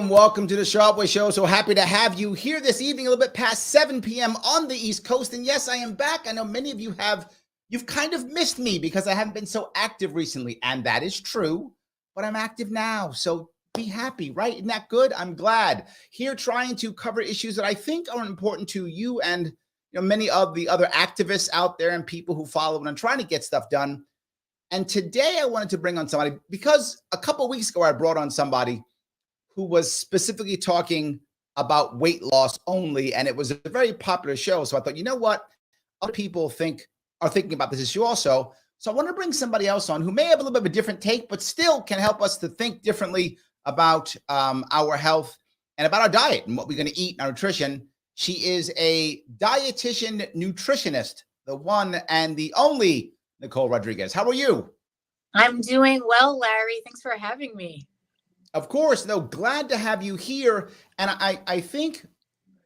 Welcome to the Sharp Way Show. So happy to have you here this evening, a little bit past 7 p.m. on the East Coast. And yes, I am back. I know many of you you've kind of missed me because I haven't been so active recently. And that is true, but I'm active now. So be happy, right? Isn't that good? I'm glad. Here trying to cover issues that I think are important to you and many of the other activists out there and people who follow and I'm trying to get stuff done. And today I wanted to bring on somebody because a couple of weeks ago I brought on somebody who was specifically talking about weight loss only, and it was a very popular show. So I thought, you know what? Other people are thinking about this issue also. So I want to bring somebody else on who may have a little bit of a different take, but still can help us to think differently about our health and about our diet and what we're going to eat and our nutrition. She is a dietitian nutritionist, the one and the only Nicole Rodriguez. How are you? I'm doing well, Larry. Thanks for having me. Of course, no, glad to have you here. And I think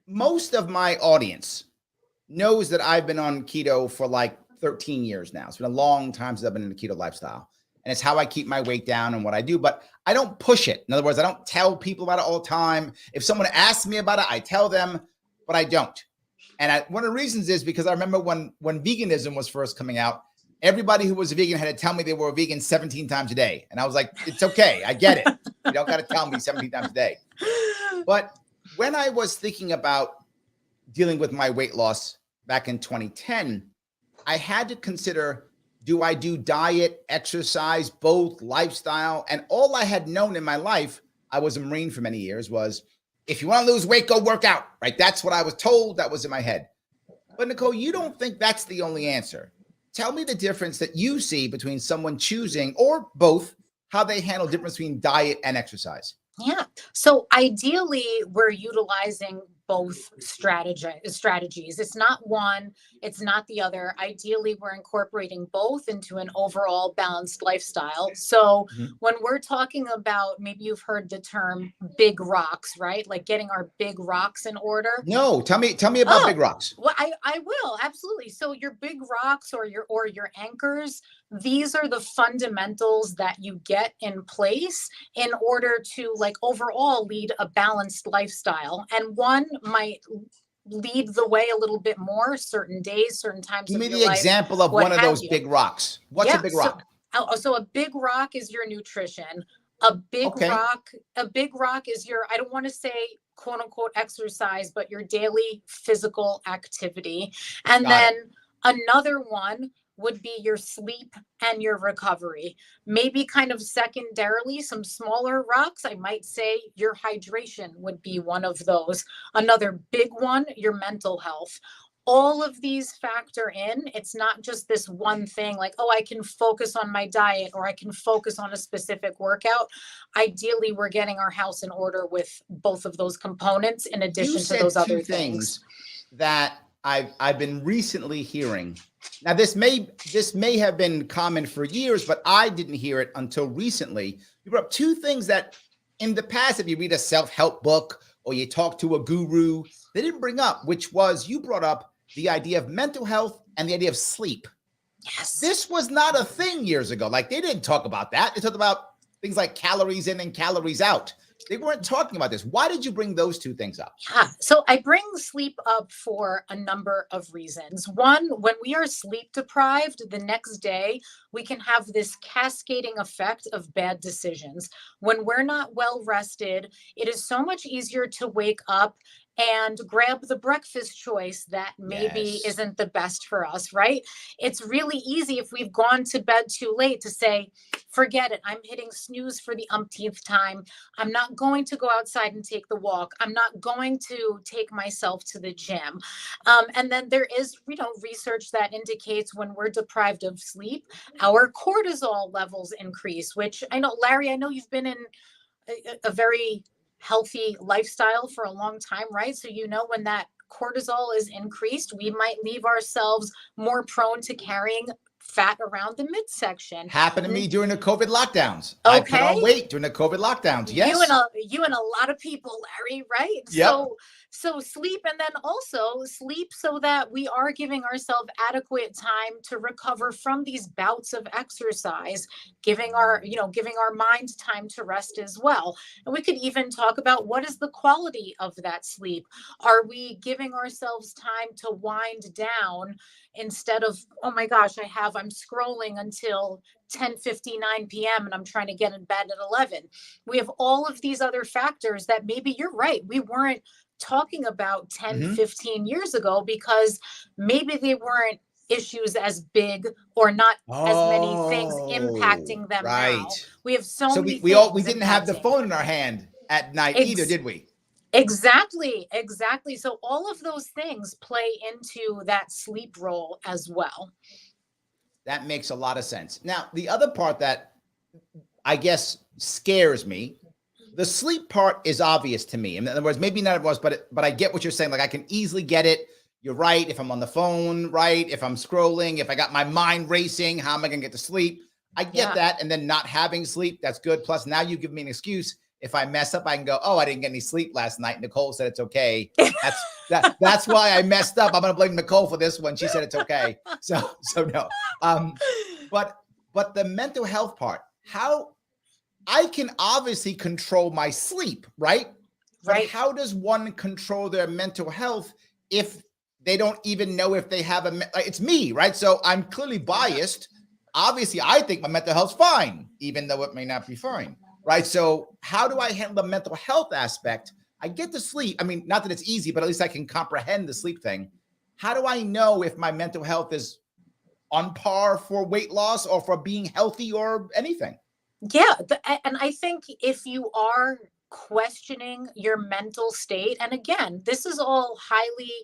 most of my audience knows that I've been on keto for like 13 years now. It's been a long time since I've been in the keto lifestyle. And it's how I keep my weight down and what I do, but I don't push it. In other words, I don't tell people about it all the time. If someone asks me about it, I tell them, but I don't. And one of the reasons is because I remember when veganism was first coming out, everybody who was a vegan had to tell me they were a vegan 17 times a day. And I was like, it's okay. I get it. You don't got to tell me 17 times a day. But when I was thinking about dealing with my weight loss back in 2010, I had to consider, do I do diet, exercise, both, lifestyle? And all I had known in my life, I was a Marine for many years, was if you want to lose weight, go work out, right? That's what I was told. That was in my head. But Nicole, you don't think that's the only answer. Tell me the difference that you see between someone choosing or both, how they handle the difference between diet and exercise. Yeah. So ideally, we're utilizing both strategies. It's not one, it's not the other. Ideally, we're incorporating both into an overall balanced lifestyle. So when we're talking about, maybe you've heard the term big rocks, right? Like getting our big rocks in order. No, tell me about big rocks. Well, I will, absolutely. So your big rocks or your anchors, these are the fundamentals that you get in place in order to overall lead a balanced lifestyle. And one might lead the way a little bit more certain days, certain times. Give me the example of one of those big rocks. What's a big rock? So a big rock is your nutrition. A big rock is your, I don't want to say quote unquote exercise, but your daily physical activity. And then another one would be your sleep and your recovery. Maybe kind of secondarily, some smaller rocks. I might say your hydration would be one of those. Another big one, your mental health. All of these factor in. It's not just this one thing like, oh, I can focus on my diet or I can focus on a specific workout. Ideally, we're getting our house in order with both of those components in addition to those other things that I've been recently hearing. Now, this may have been common for years, but I didn't hear it until recently. You brought up two things that in the past, if you read a self-help book or you talk to a guru, they didn't bring up, which was you brought up the idea of mental health and the idea of sleep. Yes. This was not a thing years ago. Like they didn't talk about that. They talked about things like calories in and calories out. They weren't talking about this. Why did you bring those two things up? Yeah. So I bring sleep up for a number of reasons. One, when we are sleep deprived, the next day, we can have this cascading effect of bad decisions. When we're not well rested, it is so much easier to wake up and grab the breakfast choice that maybe isn't the best for us, right? It's really easy if we've gone to bed too late to say, forget it. I'm hitting snooze for the umpteenth time. I'm not going to go outside and take the walk. I'm not going to take myself to the gym. And then there is, research that indicates when we're deprived of sleep, our cortisol levels increase, which I know, Larry, I know you've been in a very healthy lifestyle for a long time, right? So when that cortisol is increased, we might leave ourselves more prone to carrying fat around the midsection. Happened to me during the COVID lockdowns. Okay. I put on weight during the COVID lockdowns. Yes. You and a lot of people, Larry, right? Yep. So sleep, and then also sleep so that we are giving ourselves adequate time to recover from these bouts of exercise, giving our mind time to rest as well. And we could even talk about what is the quality of that sleep. Are we giving ourselves time to wind down instead of, oh my gosh, I'm scrolling until 10:59 p.m. and I'm trying to get in bed at 11. We have all of these other factors that maybe you're right, we weren't talking about 10, 15 years ago, because maybe they weren't issues as big or not as many things impacting them now. We have so many things. We didn't have the phone in our hand at night either, did we? Exactly. So all of those things play into that sleep role as well. That makes a lot of sense. Now, the other part that I guess scares me, the sleep part is obvious to me. In other words, maybe not everyone's, but I get what you're saying. Like, I can easily get it. You're right. If I'm on the phone, right? If I'm scrolling, if I got my mind racing, how am I going to get to sleep? I get that. And then not having sleep, that's good. Plus, now you give me an excuse. If I mess up, I can go, oh, I didn't get any sleep last night. Nicole said it's okay. That's why I messed up. I'm going to blame Nicole for this one. She said it's okay. So no. But the mental health part, how I can obviously control my sleep, right? But how does one control their mental health if they don't even know if they have it's me, right? So I'm clearly biased. Obviously, I think my mental health's fine, even though it may not be fine. Right. So how do I handle the mental health aspect? I get to sleep. I mean, not that it's easy, but at least I can comprehend the sleep thing. How do I know if my mental health is on par for weight loss or for being healthy or anything? Yeah. And I think if you are questioning your mental state, and again, this is all highly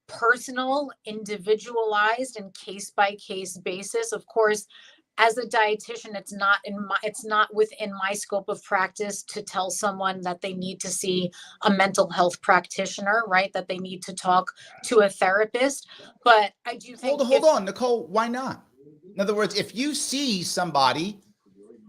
personal, individualized, and case by case basis. Of course, as a dietitian, it's not within my scope of practice to tell someone that they need to see a mental health practitioner, right? That they need to talk to a therapist. But I do think hold on, Nicole, why not? In other words, if you see somebody,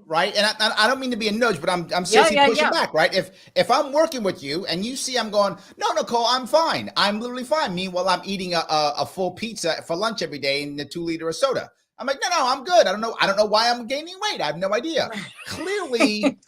right? And I don't mean to be a nudge, but I'm seriously pushing back, right? If I'm working with you and you see I'm going, no, Nicole, I'm fine. I'm literally fine. Meanwhile, I'm eating a full pizza for lunch every day and a 2-liter of soda. I'm like, no, I'm good. I don't know why I'm gaining weight. I have no idea. Clearly,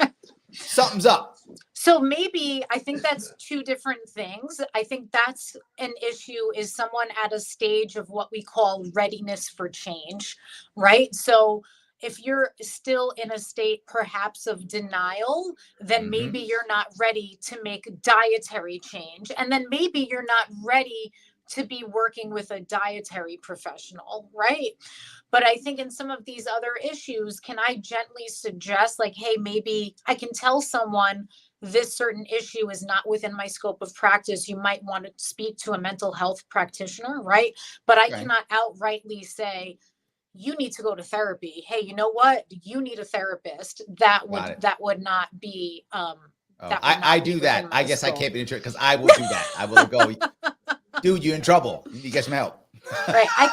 something's up. So maybe I think that's two different things. I think that's an issue, is someone at a stage of what we call readiness for change, right? So if you're still in a state perhaps of denial, then maybe you're not ready to make dietary change. And then maybe you're not ready to be working with a dietary professional, right? But I think in some of these other issues, can I gently suggest, like, hey, maybe I can tell someone this certain issue is not within my scope of practice. You might want to speak to a mental health practitioner, right? But I cannot outrightly say, you need to go to therapy. Hey, you know what? You need a therapist. That would not be I do that. I guess I can't be interested because I will do that. I will go, dude, you're in trouble. You get some help. Right. I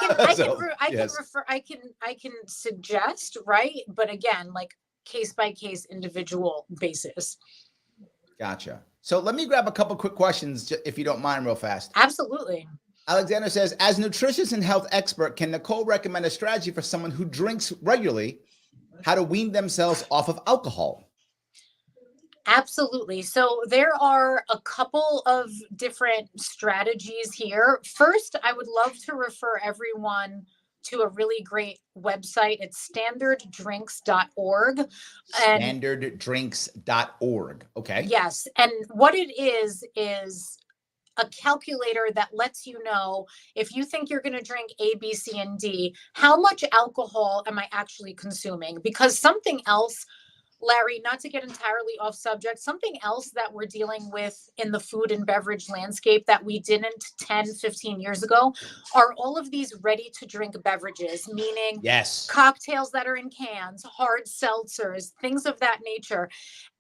can suggest, right? But again, like case by case, individual basis. Gotcha. So let me grab a couple quick questions, if you don't mind, real fast. Absolutely. Alexander says, as a nutritionist and health expert, can Nicole recommend a strategy for someone who drinks regularly, how to wean themselves off of alcohol? Absolutely. So there are a couple of different strategies here. First, I would love to refer everyone to a really great website. It's standarddrinks.org. Standarddrinks.org. Okay. Yes. And what it is a calculator that lets you know, if you think you're going to drink A, B, C, and D, how much alcohol am I actually consuming? Because something else, Larry, not to get entirely off subject, something else that we're dealing with in the food and beverage landscape that we didn't 10, 15 years ago are all of these ready to drink beverages, meaning cocktails that are in cans, hard seltzers, things of that nature.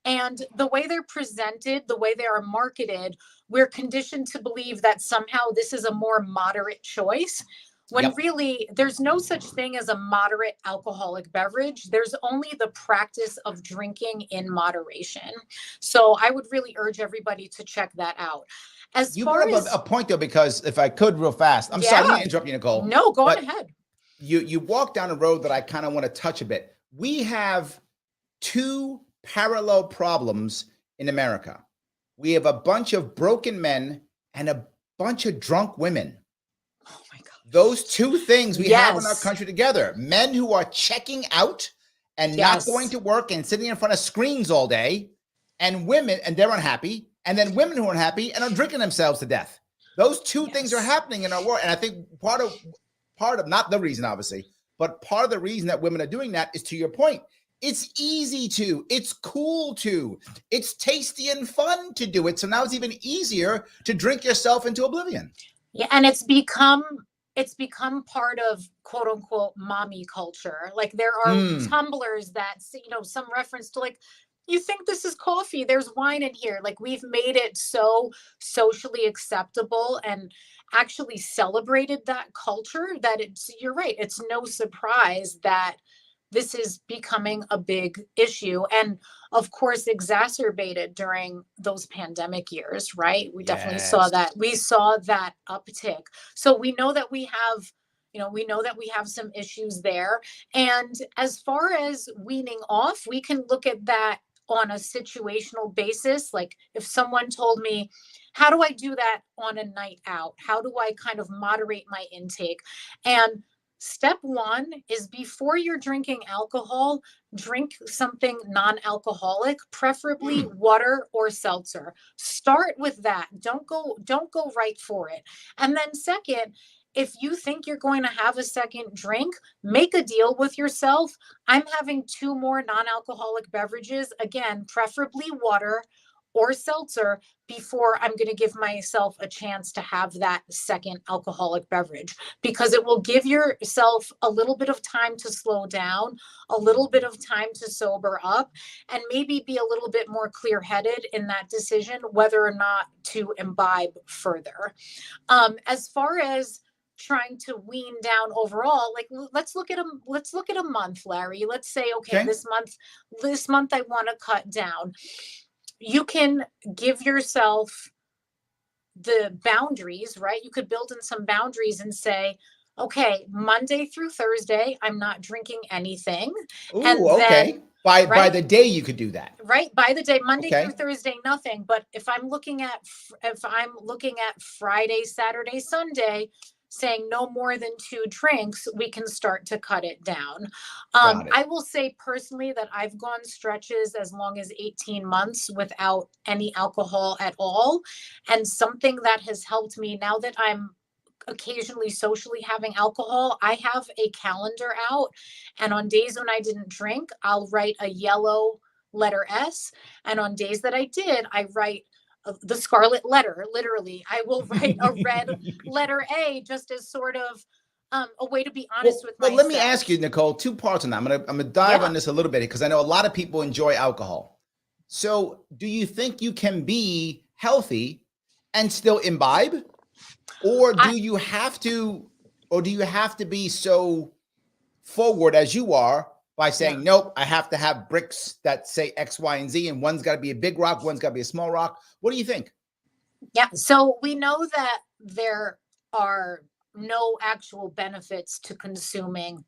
And the way they're presented, the way they are marketed, we're conditioned to believe that somehow this is a more moderate choice, when Yep. really there's no such thing as a moderate alcoholic beverage. There's only the practice of drinking in moderation. So I would really urge everybody to check that out. As You far brought up as, a point though, because if I could real fast, I'm sorry, I didn't yeah, mean to interrupt you, Nicole. no, go on but ahead. you walk down a road that I kind of want to touch a bit. We have two parallel problems in America. We have a bunch of broken men and a bunch of drunk women. Oh my God. Those two things we have in our Yes. country together. Men who are checking out and not going Yes. to work and sitting in front of screens all day, and women, and they're unhappy, and then women who are unhappy and are drinking themselves to death. Those two things are Yes. happening in our world. And I think part of, not the reason, obviously, but part of the reason that women are doing that is, to your point, it's easy to, it's cool to, it's tasty and fun to do it. So now it's even easier to drink yourself into oblivion. Yeah, and it's become part of quote unquote mommy culture. Like there are tumblers that, you know, some reference to like, you think this is coffee, there's wine in here. Like we've made it so socially acceptable and actually celebrated that culture that it's, you're right, it's no surprise that this is becoming a big issue, and of course exacerbated during those pandemic years, right? We definitely saw that. We saw that uptick. So we know that we have, you know, we know that we have some issues there. And as far as weaning off, we can look at that on a situational basis. Like if someone told me, how do I do that on a night out? How do I kind of moderate my intake? And step one is, before you're drinking alcohol, drink something non-alcoholic, preferably water or seltzer. Start with that. Don't go right for it. And then second, if you think you're going to have a second drink, make a deal with yourself. I'm having 2 more non-alcoholic beverages, again, preferably water or seltzer, before I'm going to give myself a chance to have that second alcoholic beverage, because it will give yourself a little bit of time to slow down, a little bit of time to sober up, and maybe be a little bit more clear-headed in that decision whether or not to imbibe further. As far as trying to wean down overall, like let's look at a month, Larry. Let's say, okay, this month I want to cut down. You can give yourself the boundaries, right? You could build in some boundaries and say, okay, Monday through Thursday, I'm not drinking anything. Ooh, and okay. then By the day you could do that. Right. By the day, Monday Okay. through Thursday, nothing. But if I'm looking at Friday, Saturday, Sunday, saying no more than 2 drinks, we can start to cut it down. Got it. I will say personally that I've gone stretches as long as 18 months without any alcohol at all. And something that has helped me, now that I'm occasionally socially having alcohol, I have a calendar out, and on days when I didn't drink, I'll write a yellow letter S, and on days that I did, I write the scarlet letter. Literally, I will write a red letter A, just as sort of a way to be honest with myself. Well, let me ask you, Nicole, 2 parts on that. I'm gonna dive on this a little bit, because I know a lot of people enjoy alcohol. So do you think you can be healthy and still imbibe? Or do you have to be so forward as you are by saying, nope, I have to have bricks that say X, Y, and Z, and one's got to be a big rock, one's got to be a small rock? What do you think? Yeah. So we know that there are no actual benefits to consuming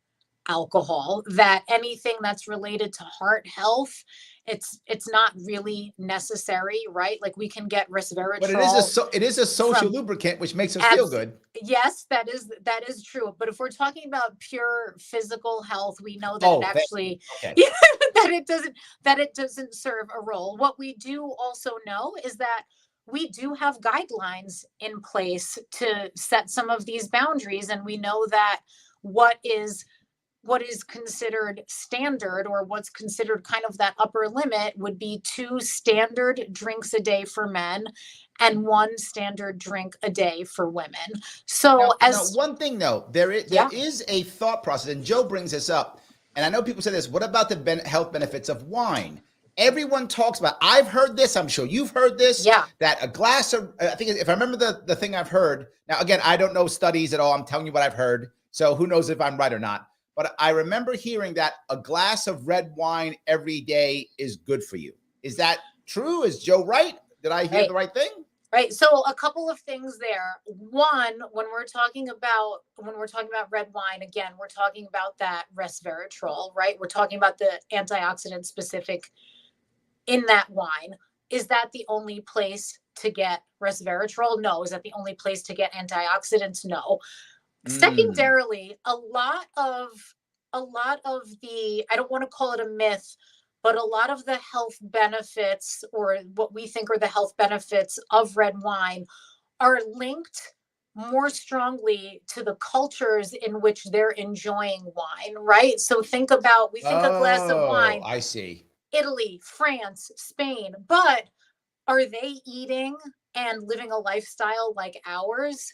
alcohol, that anything that's related to heart health, it's not really necessary, right? Like we can get resveratrol. But it is a social lubricant, which makes us feel good. Yes, that is true. But if we're talking about pure physical health, we know that that it doesn't serve a role. What we do also know is that we do have guidelines in place to set some of these boundaries, and we know that what is considered standard, or what's considered kind of that upper limit, would be 2 standard drinks a day for men and 1 standard drink a day for women. So now, one thing though, there is a thought process, and Joe brings this up, and I know people say this, what about the health benefits of wine? everyone talks about. I've heard this. I'm sure you've heard this. Yeah. That a glass of, I think if I remember the thing I've heard. Now, again, I don't know studies at all. I'm telling you what I've heard. So who knows if I'm right or not. But I remember hearing that a glass of red wine every day is good for you. Is that true? Is Joe right? Did I hear the right thing? Right. So a couple of things there. One, when we're talking about red wine, again, we're talking about that resveratrol, right? We're talking about the antioxidant specific in that wine. Is that the only place to get resveratrol? No. Is that the only place to get antioxidants? No. Secondarily, a lot of the, I don't want to call it a myth, but a lot of the health benefits, or what we think are the health benefits of red wine, are linked more strongly to the cultures in which they're enjoying wine, right? So we think a glass of wine. I see. Italy, France, Spain, but are they eating and living a lifestyle like ours?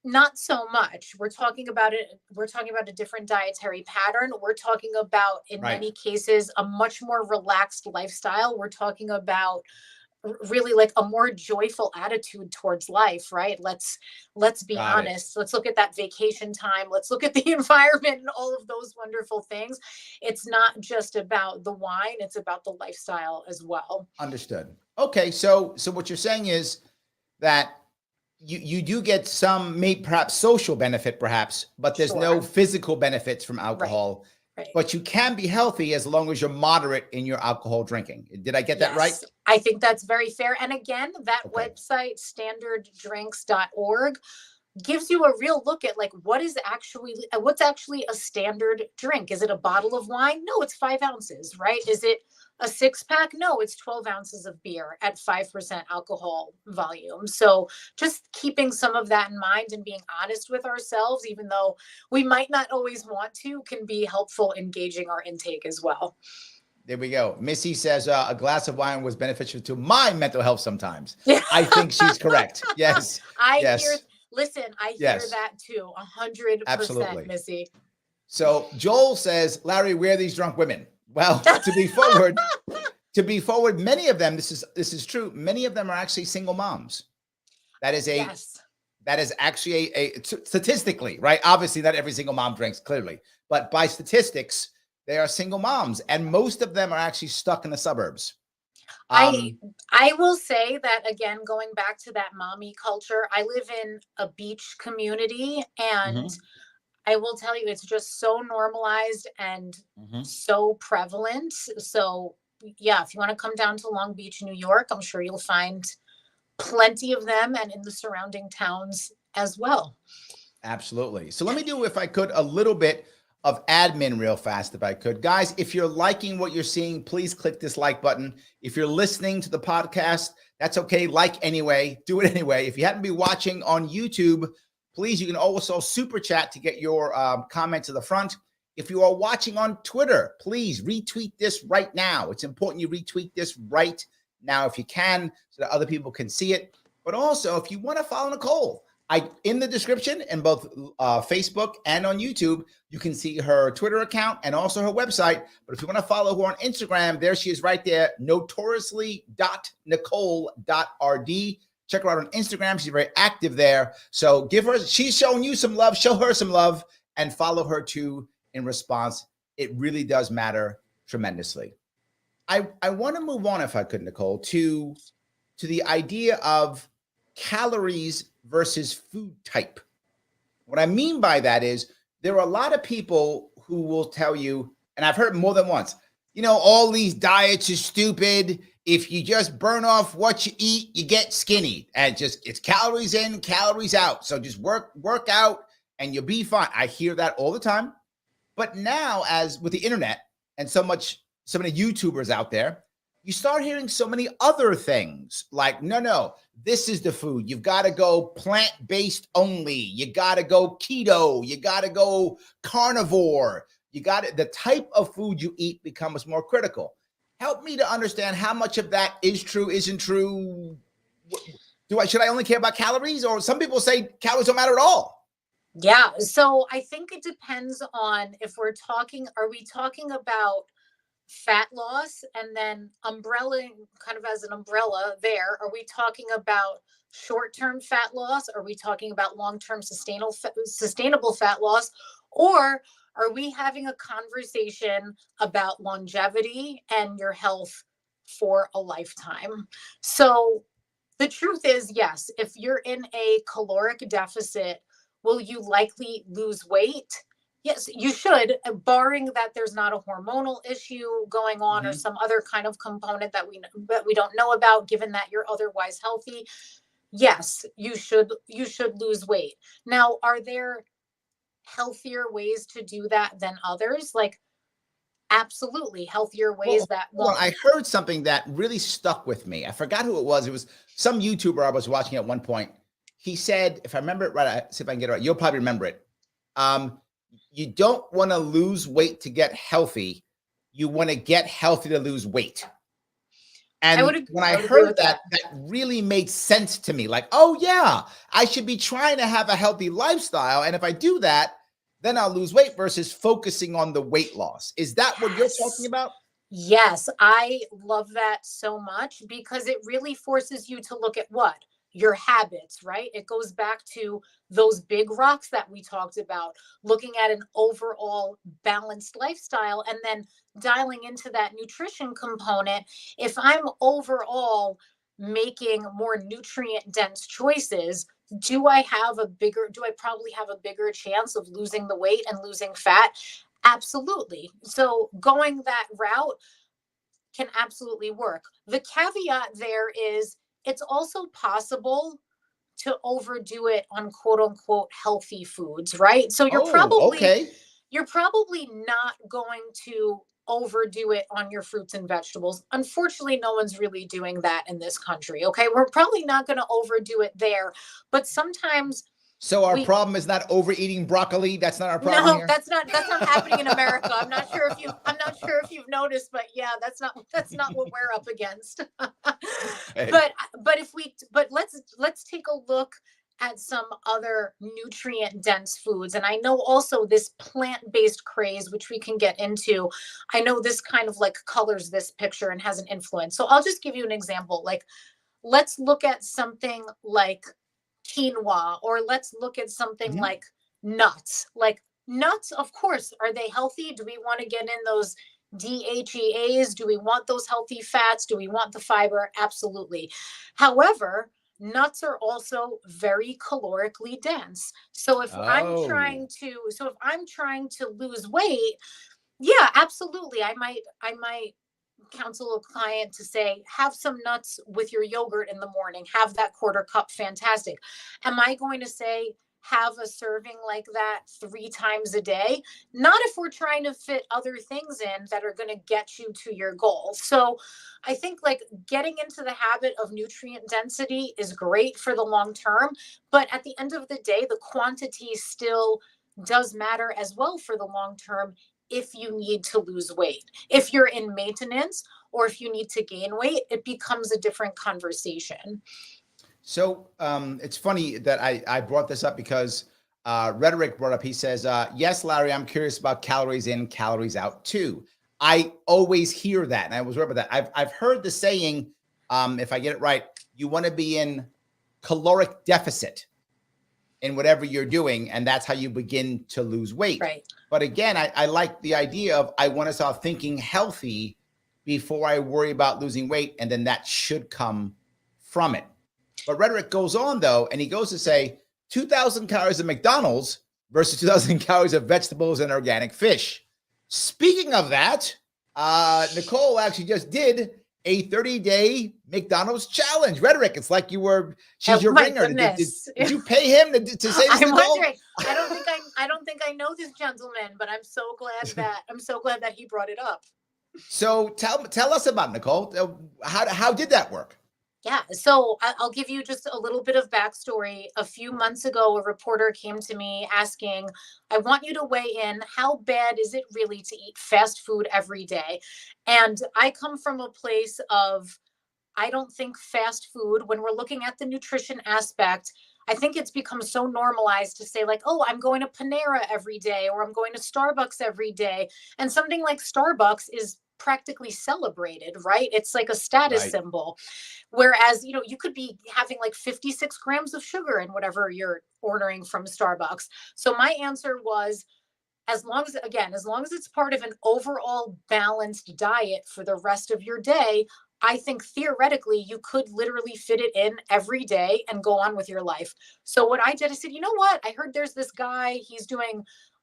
Not so much. We're talking about a different dietary pattern. We're talking about, in many cases, a much more relaxed lifestyle. We're talking about really like a more joyful attitude towards life, right? Let's be honest. Let's look at that vacation time. Let's look at the environment and all of those wonderful things. It's not just about the wine, it's about the lifestyle as well. Understood. Okay, so what you're saying is that you do get some, maybe perhaps social benefit, but there's no physical benefits from alcohol. Right. But you can be healthy as long as you're moderate in your alcohol drinking. Did I get that right? I think that's very fair. And again, that website, standarddrinks.org, gives you a real look at like what's actually a standard drink. Is it a bottle of wine? No, it's 5 ounces, right? Is it a 6-pack? No, it's 12 ounces of beer at 5% alcohol volume. So just keeping some of that in mind and being honest with ourselves, even though we might not always want to, can be helpful in gauging our intake as well. There we go. Missy says a glass of wine was beneficial to my mental health sometimes. I think she's correct. Yes. I hear that too. 100%, absolutely. Missy. So Joel says, Larry, where are these drunk women? Well, to be forward, many of them, this is true. Many of them are actually single moms. That is actually a statistically, right? Obviously not every single mom drinks, clearly, but by statistics, they are single moms, and most of them are actually stuck in the suburbs. I will say that, again, going back to that mommy culture, I live in a beach community, and I will tell you, it's just so normalized and so prevalent. So yeah, if you want to come down to Long Beach, New York, I'm sure you'll find plenty of them, and in the surrounding towns as well. Absolutely. So let me do, if I could, a little bit of admin real fast, if I could. Guys, if you're liking what you're seeing, please click this like button. If you're listening to the podcast, that's okay. Like anyway, do it anyway. If you happen to be watching on YouTube, please, you can also super chat to get your comment to the front. If you are watching on Twitter, please retweet this right now. It's important you retweet this right now if you can, so that other people can see it. But also, if you want to follow Nicole, in the description in both Facebook and on YouTube, you can see her Twitter account and also her website. But if you want to follow her on Instagram, there she is right there, notoriously.nicole.rd. Check her out on Instagram. She's very active there. So she's showing you some love, show her some love, and follow her too in response. It really does matter tremendously. I want to move on, if I could, Nicole, to the idea of calories versus food type. What I mean by that is there are a lot of people who will tell you, and I've heard more than once, all these diets are stupid. If you just burn off what you eat, you get skinny, and it's calories in, calories out. So just work out and you'll be fine. I hear that all the time. But now, as with the internet and so many YouTubers out there, you start hearing so many other things like, no, this is the food. You've got to go plant-based only. You got to go keto. You got to go carnivore. The type of food you eat becomes more critical. Help me to understand how much of that is true, isn't true. Should I only care about calories? Or some people say calories don't matter at all. Yeah. So I think it depends on if are we talking about fat loss and then umbrella, kind of as an umbrella there, are we talking about short-term fat loss? Are we talking about long-term sustainable fat loss? Or are we having a conversation about longevity and your health for a lifetime? So the truth is, yes, if you're in a caloric deficit, will you likely lose weight? Yes, you should, barring that there's not a hormonal issue going on or Mhm. some other kind of component that we don't know about, given that you're otherwise healthy. Yes, you should lose weight. Now, are there healthier ways to do that than others? Like, absolutely healthier Well, ways that hold on. won't. I heard something that really stuck with me. I forgot who it was. It was some YouTuber I was watching at one point. He said, if I remember it right, see if I can get it right. You'll probably remember it. Um, you don't want to lose weight to get healthy. You want to get healthy to lose weight. And when I I would agree heard with that, that. that really made sense to me. Like, oh yeah, I should be trying to have a healthy lifestyle. And if I do that, then I'll lose weight versus focusing on the weight loss. Is that what you're talking Yes. about? Yes, I love that so much because it really forces you to look at what? Your habits, right? It goes back to those big rocks that we talked about, looking at an overall balanced lifestyle and then dialing into that nutrition component. If I'm overall making more nutrient dense choices, do I probably have a bigger chance of losing the weight and losing fat? Absolutely. So going that route can absolutely work. The caveat there is it's also possible to overdo it on quote unquote healthy foods, right? So Oh, okay. you're probably not going to overdo it on your fruits and vegetables. Unfortunately, no one's really doing that in this country. Okay. We're probably not going to overdo it there, but sometimes So our we problem is not overeating broccoli. That's not our problem no, here. that's not happening in America. I'm not sure if you've noticed, but yeah, that's not what we're up against. Okay. But let's take a look at some other nutrient dense foods. And I know also this plant-based craze, which we can get into. I know this kind of like colors this picture and has an influence. So I'll just give you an example. Like, let's look at something like quinoa, or let's look at something Mhm. like nuts. Like, nuts, of course, are they healthy? Do we want to get in those DHEAs? Do we want those healthy fats? Do we want the fiber? Absolutely. However, nuts are also very calorically dense. Oh, So if I'm trying to lose weight, yeah, absolutely. I might counsel a client to say, have some nuts with your yogurt in the morning, have that quarter cup, fantastic. Am I going to say, have a serving like that 3 times a day? Not if we're trying to fit other things in that are going to get you to your goal. So I think like getting into the habit of nutrient density is great for the long term, but at the end of the day, the quantity still does matter as well for the long term if you need to lose weight. If you're in maintenance or if you need to gain weight, it becomes a different conversation. so it's funny that I brought this up because Rhetoric brought up. He says, "Yes, Larry, I'm curious about calories in, calories out too." I always hear that, and I was worried about that. I've heard the saying, if I get it right, you want to be in caloric deficit in whatever you're doing, and that's how you begin to lose weight. Right. But again, I like the idea of I want to start thinking healthy before I worry about losing weight, and then that should come from it. But Rhetoric goes on though, and he goes to say 2,000 calories of McDonald's versus 2,000 calories of vegetables and organic fish. Speaking of that, Nicole actually just did a 30-day McDonald's challenge. Rhetoric, it's like she's Oh your my ringer. goodness. Did you pay him to say this, I'm Nicole? wondering. I don't think I know this gentleman, but I'm so glad that he brought it up. So tell us about it, Nicole. How did that work? Yeah, so I'll give you just a little bit of backstory. A few months ago, a reporter came to me asking, I want you to weigh in. How bad is it really to eat fast food every day? And I come from a place of, I don't think fast food, when we're looking at the nutrition aspect, I think it's become so normalized to say, like, oh, I'm going to Panera every day, or I'm going to Starbucks every day. And something like Starbucks is practically celebrated, right? It's like a status Right. symbol. Whereas, you could be having like 56 grams of sugar in whatever you're ordering from Starbucks. So my answer was, as long as it's part of an overall balanced diet for the rest of your day, I think theoretically you could literally fit it in every day and go on with your life. So what I did, I said, you know what? I heard there's this guy,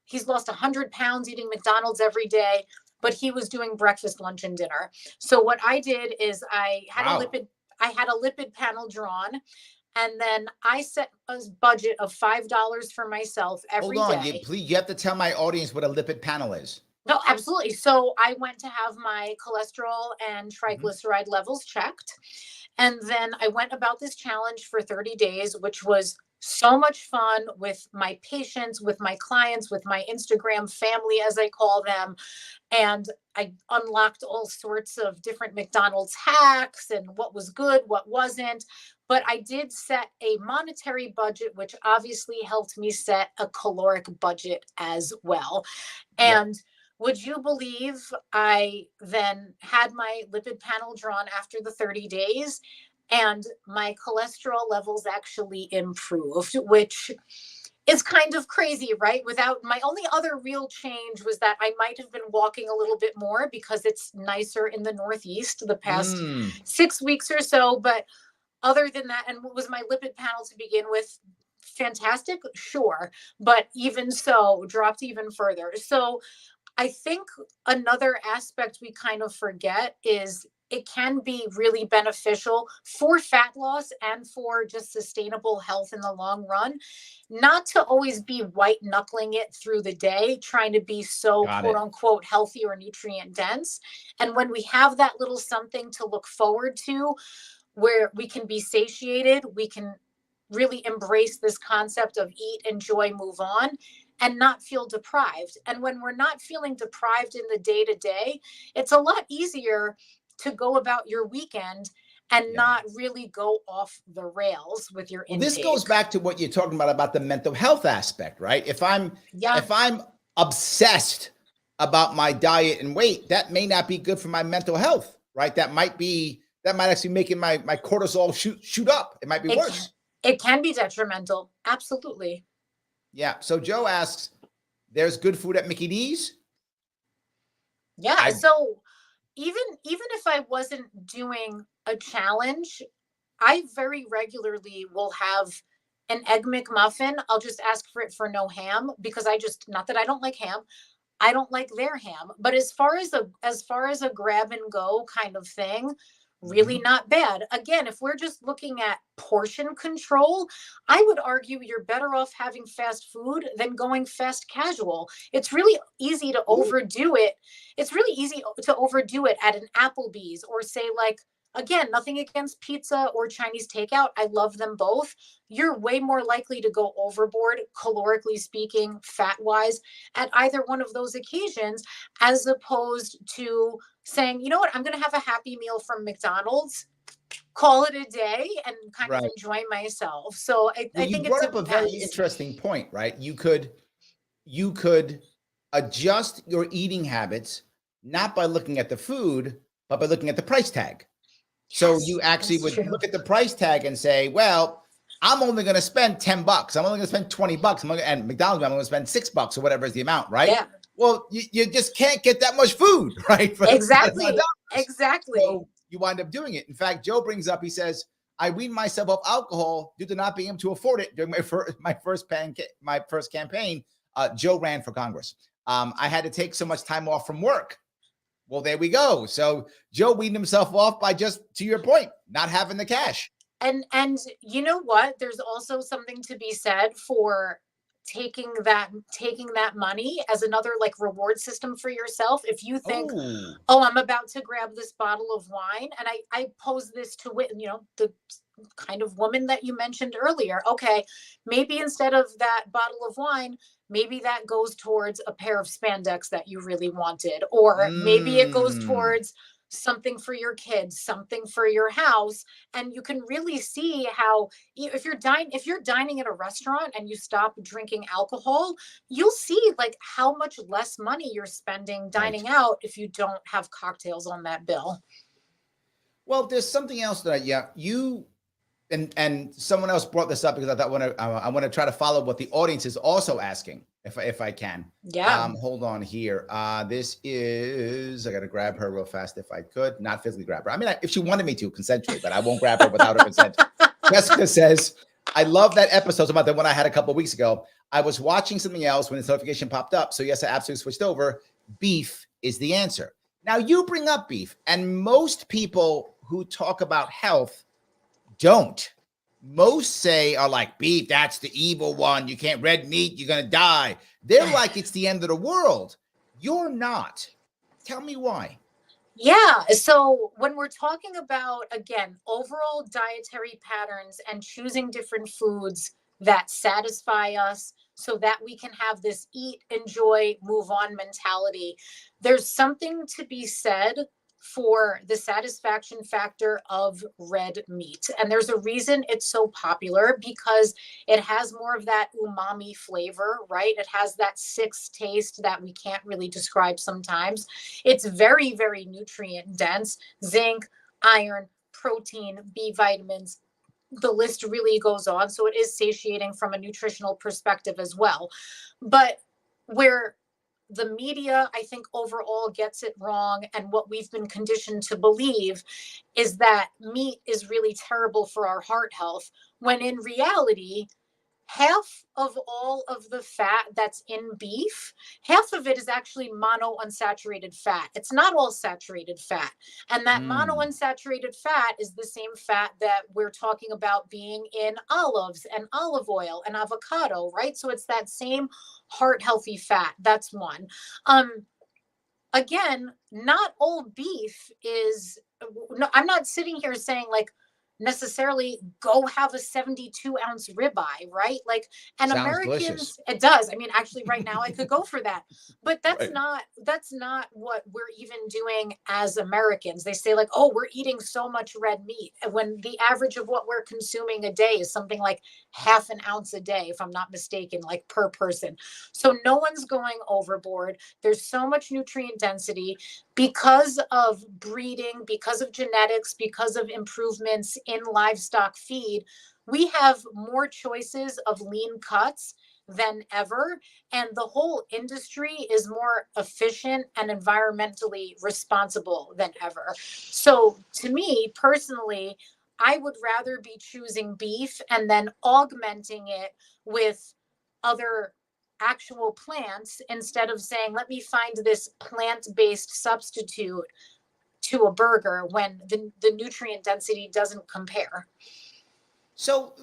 he's lost 100 pounds eating McDonald's every day, but he was doing breakfast, lunch, and dinner. So what I did is Wow. I had a lipid panel drawn, and then I set a budget of $5 for myself Hold every on. day. You have to tell my audience what a lipid panel is. No, absolutely. So I went to have my cholesterol and Mhm. triglyceride levels checked. And then I went about this challenge for 30 days, which was so much fun with my patients, with my clients, with my Instagram family, as I call them. And I unlocked all sorts of different McDonald's hacks and what was good, what wasn't. But I did set a monetary budget, which obviously helped me set a caloric budget as well. Yep. And would you believe I then had my lipid panel drawn after the 30 days, and my cholesterol levels actually improved, which is kind of crazy, right? Without my only other real change was that I might have been walking a little bit more because it's nicer in the Northeast the past Mm. 6 weeks or so. But other than that, and what was my lipid panel to begin with? Fantastic, sure. But even so, dropped even further. So I think another aspect we kind of forget is it can be really beneficial for fat loss and for just sustainable health in the long run, not to always be white knuckling it through the day, trying to be so Got quote it. unquote healthy or nutrient dense. And when we have that little something to look forward to, where we can be satiated, we can really embrace this concept of eat, enjoy, move on, and not feel deprived. And when we're not feeling deprived in the day to day, it's a lot easier to go about your weekend and Yeah. not really go off the rails with your Well, this goes intake. back to what you're talking about the mental health aspect, right? Yeah, If I'm obsessed about my diet and weight, that may not be good for my mental health, right? That might actually make my cortisol shoot up. It might be it can worse. it can be detrimental. Absolutely. Yeah. So Joe asks, there's good food at Mickey D's. Yeah. I So even if I wasn't doing a challenge, I very regularly will have an egg McMuffin. I'll just ask for it for no ham because not that I don't like ham, I don't like their ham. But as far as a grab and go kind of thing, really Mhm. not bad. Again, if we're just looking at portion control, I would argue you're better off having fast food than going fast casual. It's really easy to Ooh, overdo it. It's really easy to overdo it at an Applebee's, or say, like, again, nothing against pizza or Chinese takeout. I love them both. You're way more likely to go overboard, calorically speaking, fat wise, at either one of those occasions, as opposed to saying, you know what, I'm going to have a happy meal from McDonald's, call it a day, and kind of right. enjoy myself. So Well, I you think it brought up a very depends. interesting point, right? You could adjust your eating habits not by looking at the food, but by looking at the price tag. So Yes, you actually that's would true. look at the price tag and say, well, I'm only going to spend $10. I'm only going to spend $20. And McDonald's, I'm going to spend $6 or whatever is the amount, right? Yeah, Well, you just can't get that much food, right? For that amount of exactly. dollars. Exactly. So you wind up doing it. In fact, Joe brings up, he says, I weaned myself off alcohol due to not being able to afford it during my first campaign. Joe ran for Congress. I had to take so much time off from work. Well, there we go. So Joe weaned himself off by, just to your point, not having the cash. And you know what, there's also something to be said for taking that money as another, like, reward system for yourself. If you think, Oh, oh, I'm about to grab this bottle of wine, and I pose this to the kind of woman that you mentioned earlier. Okay, maybe instead of that bottle of wine, maybe that goes towards a pair of spandex that you really wanted, or maybe it goes mm, towards something for your kids, something for your house. And you can really see how if you're dining at a restaurant and you stop drinking alcohol, you'll see like how much less money you're spending Right. dining out if you don't have cocktails on that bill. Well, there's something else that you and someone else brought this up because I want to try to follow what the audience is also asking if I can. Yeah. Hold on here. This is I got to grab her real fast if I could, not physically grab her. I mean, if she wanted me to consensually, but I won't grab her without her consent. Jessica says, "I love that episode about the one I had a couple of weeks ago. I was watching something else when this notification popped up, so yes, I absolutely switched over. Beef is the answer." Now you bring up beef, and most people who talk about health don't. Most say are like, beef, that's the evil one. You can't red meat, you're gonna die. They're like it's the end of the world. You're not. Tell me why. Yeah. So when we're talking about, again, overall dietary patterns and choosing different foods that satisfy us so that we can have this eat, enjoy, move on mentality, there's something to be said for the satisfaction factor of red meat. And there's a reason it's so popular, because it has more of that umami flavor, right? It has that sixth taste that we can't really describe sometimes. It's very, very nutrient dense: zinc, iron, protein, B vitamins. The list really goes on. So it is satiating from a nutritional perspective as well. But where the media, I think, overall gets it wrong, and what we've been conditioned to believe is that meat is really terrible for our heart health, when in reality, half of all of the fat that's in beef, half of it is actually monounsaturated fat. It's not all saturated fat. And that monounsaturated fat is the same fat that we're talking about being in olives and olive oil and avocado, right? So it's that same heart healthy fat. That's one. Again, not all beef is, no, I'm not sitting here saying like necessarily go have a 72-ounce ribeye, right? Like, and Sounds delicious. Americans, it does. I mean, actually right now I could go for that, but that's Right. not what we're even doing as Americans. They say like, oh, we're eating so much red meat, when the average of what we're consuming a day is something like half an ounce a day, if I'm not mistaken, like per person. So no one's going overboard. There's so much nutrient density because of breeding, because of genetics, because of improvements in livestock feed. We have more choices of lean cuts than ever, and the whole industry is more efficient and environmentally responsible than ever. So to me personally, I would rather be choosing beef and then augmenting it with other actual plants, instead of saying, let me find this plant-based substitute to a burger when the nutrient density doesn't compare. So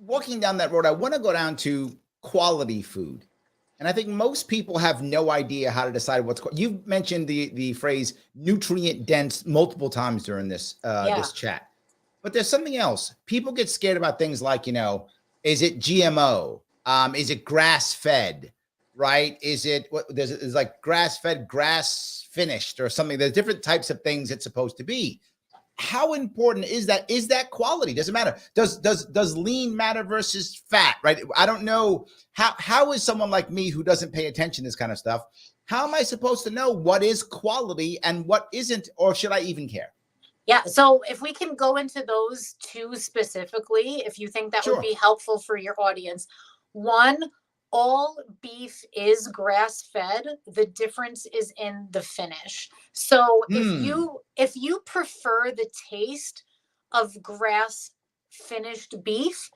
walking down that road, I want to go down to quality food. And I think most people have no idea how to decide you've mentioned the phrase nutrient dense multiple times during this Yeah. this chat. But there's something else. People get scared about things like, is it GMO? Is it grass fed? Right? Is it what there's like grass fed, grass finished, or something? There's different types of things it's supposed to be. How important is that? Is that quality? Does it matter? Does lean matter versus fat? Right? I don't know how is someone like me who doesn't pay attention to this kind of stuff. How am I supposed to know what is quality and what isn't, or should I even care? Yeah. So if we can go into those two specifically, if you think that would Sure. be helpful for your audience. One, all beef is grass fed. The difference is in the finish. So if you prefer the taste of grass finished beef,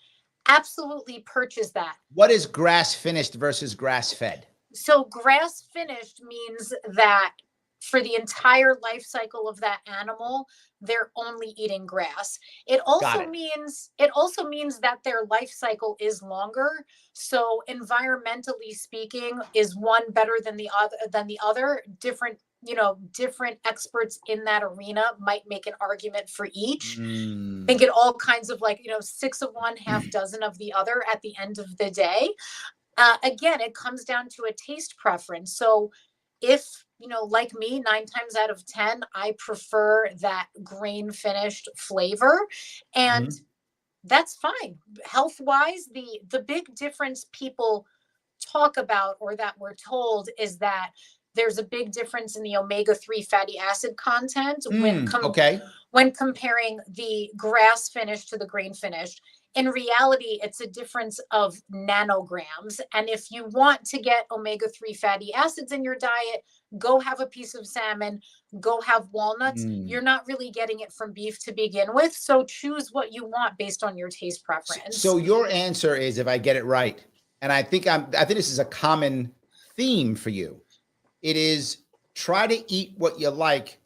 absolutely purchase that. What is grass finished versus grass fed? So grass finished means that for the entire life cycle of that animal, they're only eating grass. It Got also it. means it also means that their life cycle is longer. So environmentally speaking, is one better than the other? Different experts in that arena might make an argument for each. Think it all kinds of like, six of one, half dozen of the other at the end of the day. Again, it comes down to a taste preference. So if, like me, 9 times out of 10, I prefer that grain finished flavor, and that's fine. Health wise, the big difference people talk about, or that we're told, is that there's a big difference in the omega-3 fatty acid content when comparing the grass finished to the grain finished. In reality, it's a difference of nanograms. And if you want to get omega-3 fatty acids in your diet, go have a piece of salmon, go have walnuts. You're not really getting it from beef to begin with. So choose what you want based on your taste preference. So your answer is, if I get it right, and I think this is a common theme for you, it is try to eat what you like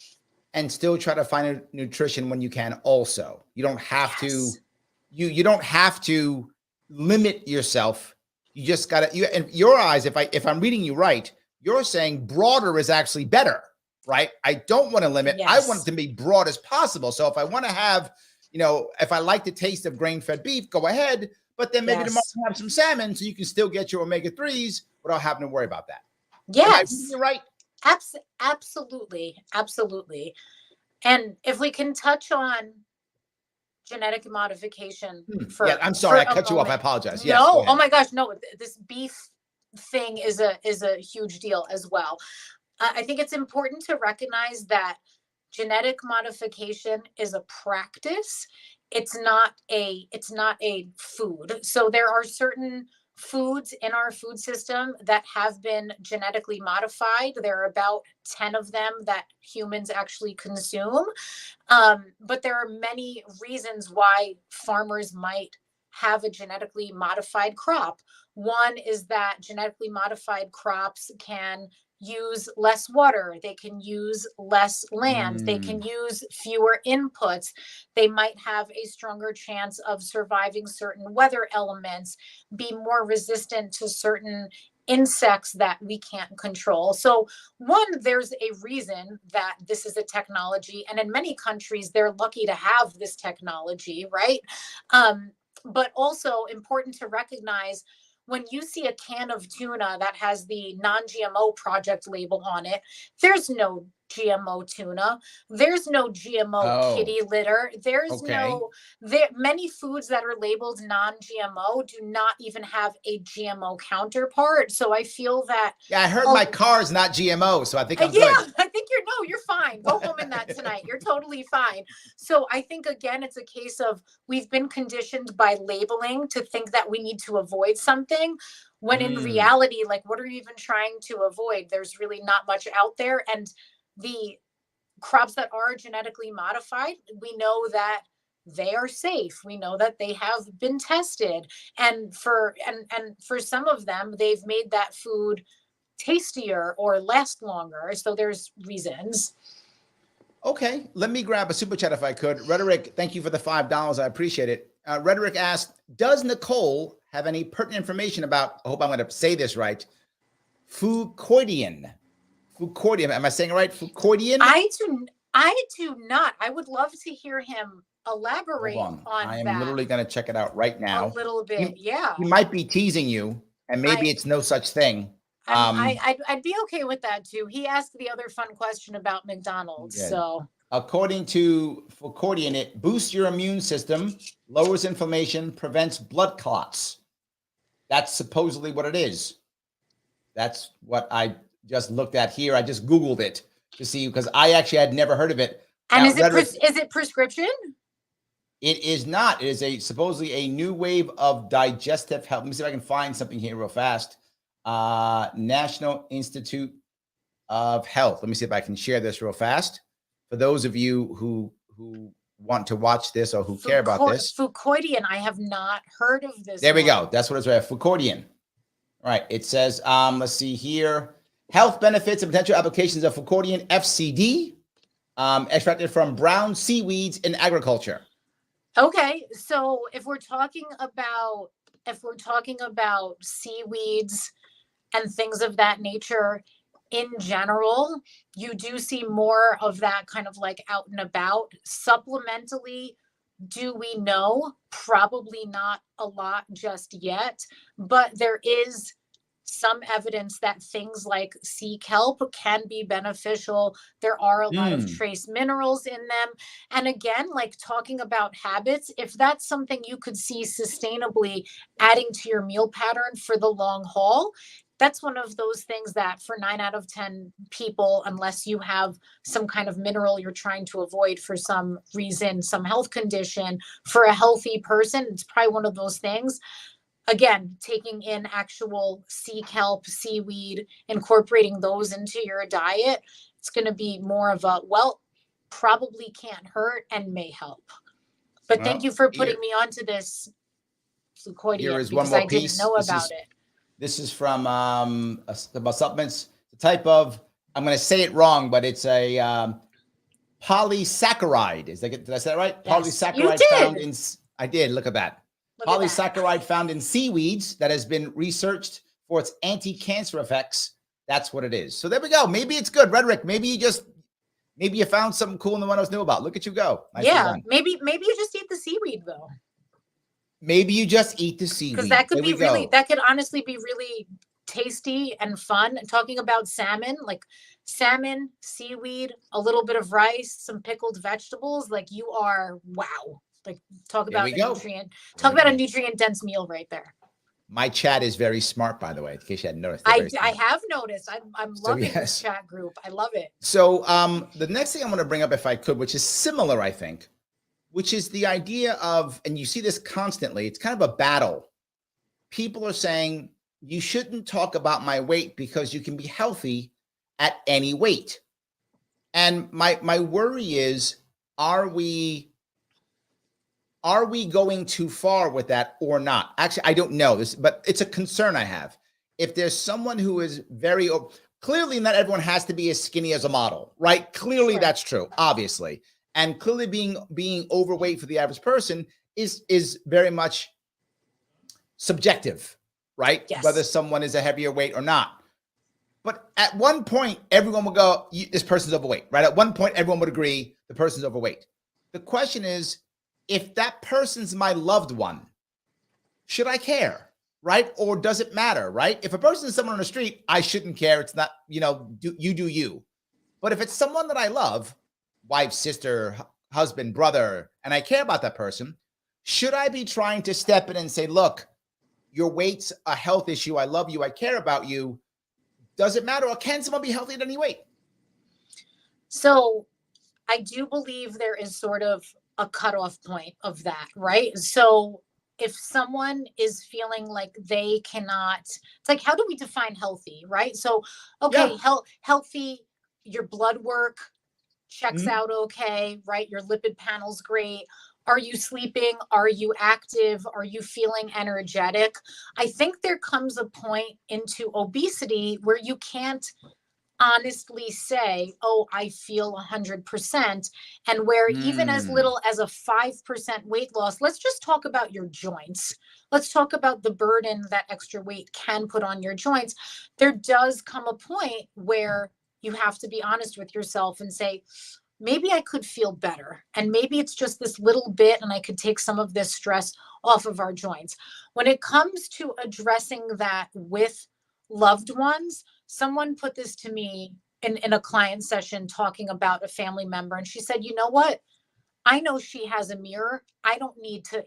and still try to find nutrition when you can also. You don't have to, you don't have to limit yourself. You just got to, in your eyes, if I'm reading you right, you're saying broader is actually better, right? I don't want to limit. I want it to be broad as possible. So if I want to have, if I like the taste of grain-fed beef, go ahead. But then maybe tomorrow have some salmon so you can still get your omega-3s without having to worry about that. Yes. You're right. Absolutely. Absolutely. And if we can touch on genetic modification I'm sorry, I cut you off. I apologize. Yes, no, oh my gosh, no, this beef thing is a huge deal as well. I think it's important to recognize that genetic modification is a practice. It's not a food. So there are certain foods in our food system that have been genetically modified. There are about 10 of them that humans actually consume. But there are many reasons why farmers might have a genetically modified crop. One is that genetically modified crops can use less water, they can use less land, they can use fewer inputs, they might have a stronger chance of surviving certain weather elements, be more resistant to certain insects that we can't control. So one, there's a reason that this is a technology, and in many countries they're lucky to have this technology, right? But also important to recognize, when you see a can of tuna that has the non-GMO project label on it, there's no GMO tuna. There's no GMO kitty litter. There's many foods that are labeled non-GMO do not even have a GMO counterpart. So I feel that. Yeah, I heard my car is not GMO, so I think I'm good. I think you're fine. Go home in that tonight. You're totally fine. So I think, again, it's a case of we've been conditioned by labeling to think that we need to avoid something, when in reality, like, what are you even trying to avoid? There's really not much out there. And the crops that are genetically modified, we know that they are safe. We know that they have been tested. And for some of them, they've made that food tastier or last longer. So there's reasons. Okay, let me grab a super chat if I could. Rhetoric, thank you for the $5. I appreciate it. Rhetoric asked, does Nicole have any pertinent information about, I hope I'm going to say this right, fucoidian? Fucoidian, am I saying it right? Fucoidian? I do not. I would love to hear him elaborate on that. I am literally going to check it out right now. A little bit, He might be teasing you, and maybe it's no such thing. I'd be okay with that too. He asked the other fun question about McDonald's. Yeah. So according to Fucoidian, it boosts your immune system, lowers inflammation, prevents blood clots. That's supposedly what it is. That's what I just looked at here. I just Googled it to see, because I actually had never heard of it. And now, is it prescription? It is not. It is supposedly a new wave of digestive health. Let me see if I can find something here real fast. National Institute of Health. Let me see if I can share this real fast for those of you who want to watch this or who care about this. Fucoidian, I have not heard of this. There we go. That's what it's right. Fucoidian. All right. It says, let's see here. Health benefits and potential applications of Fucoidian FCD, extracted from brown seaweeds in agriculture. Okay. So if we're talking about seaweeds and things of that nature, in general, you do see more of that kind of like out and about. Supplementally, do we know? Probably not a lot just yet, but there is some evidence that things like sea kelp can be beneficial. There are a lot of trace minerals in them. And again, like talking about habits, if that's something you could see sustainably adding to your meal pattern for the long haul, that's one of those things that for 9 out of 10 people, unless you have some kind of mineral you're trying to avoid for some reason, some health condition, for a healthy person, it's probably one of those things. Again, taking in actual sea kelp, seaweed, incorporating those into your diet, it's going to be more of a, well, probably can't hurt and may help. But thank you for putting me onto this, Here is because one more I piece. didn't know about it. This is from about supplements. The type of, I'm going to say it wrong, but it's a polysaccharide. Did I say that right? Yes, Polysaccharide found in. I did. Look at that. Polysaccharide found in seaweeds that has been researched for its anti-cancer effects. That's what it is. So there we go. Maybe it's good, Roderick. Maybe you found something cool in the one I was new about. Look at you go. Yeah, maybe you just eat the seaweed though. Maybe you just eat the seaweed. Because that could be really, that could honestly be really tasty and fun. And talking about salmon, like salmon, seaweed, a little bit of rice, some pickled vegetables, like you are, wow. Like talk about a nutrient dense meal right there. My chat is very smart, by the way, in case you hadn't noticed. I have noticed. I'm loving this chat group. I love it. So the next thing I'm going to bring up, if I could, which is similar, I think, which is the idea of, and you see this constantly, it's kind of a battle. People are saying, you shouldn't talk about my weight because you can be healthy at any weight. And my worry is, are we going too far with that or not? Actually, I don't know this, but it's a concern I have. If there's someone who is very, clearly not everyone has to be as skinny as a model, right? Clearly that's true, obviously. And clearly being overweight for the average person is very much subjective, right? Yes. Whether someone is a heavier weight or not. But at one point, everyone will go, this person's overweight, right? At one point, everyone would agree the person's overweight. The question is, if that person's my loved one, should I care, right? Or does it matter, right? If a person is someone on the street, I shouldn't care. It's not, do you. But if it's someone that I love, wife, sister, husband, brother, and I care about that person, should I be trying to step in and say, look, your weight's a health issue. I love you. I care about you. Does it matter? Or can someone be healthy at any weight? So I do believe there is sort of a cutoff point of that, right? So if someone is feeling like they cannot, it's like, how do we define healthy, right? So, okay, healthy, your blood work checks out okay, right? Your lipid panel's great. Are you sleeping? Are you active? Are you feeling energetic? I think there comes a point into obesity where you can't honestly say, oh, I feel 100%. And where even as little as a 5% weight loss, let's just talk about your joints. Let's talk about the burden that extra weight can put on your joints. There does come a point where you have to be honest with yourself and say, maybe I could feel better. And maybe it's just this little bit and I could take some of this stress off of our joints. When it comes to addressing that with loved ones, someone put this to me in a client session talking about a family member. And she said, you know what? I know she has a mirror. I don't need to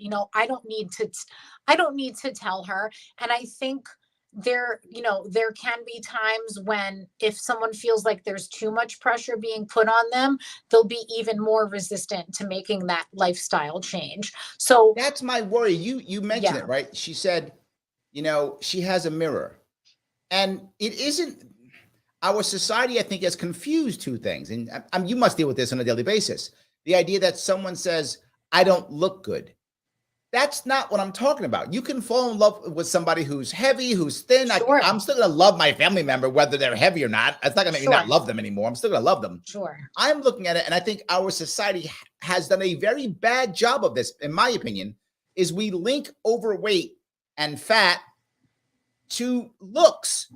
tell her. And I think there can be times when if someone feels like there's too much pressure being put on them, they'll be even more resistant to making that lifestyle change. So that's my worry. You mentioned it, right? She said, she has a mirror. And it isn't, our society, I think, has confused two things. And you must deal with this on a daily basis. The idea that someone says, I don't look good. That's not what I'm talking about. You can fall in love with somebody who's heavy, who's thin. Sure. I'm still going to love my family member, whether they're heavy or not. It's not going to make me not love them anymore. I'm still going to love them. Sure. I'm looking at it, and I think our society has done a very bad job of this, in my opinion, is we link overweight and fat to looks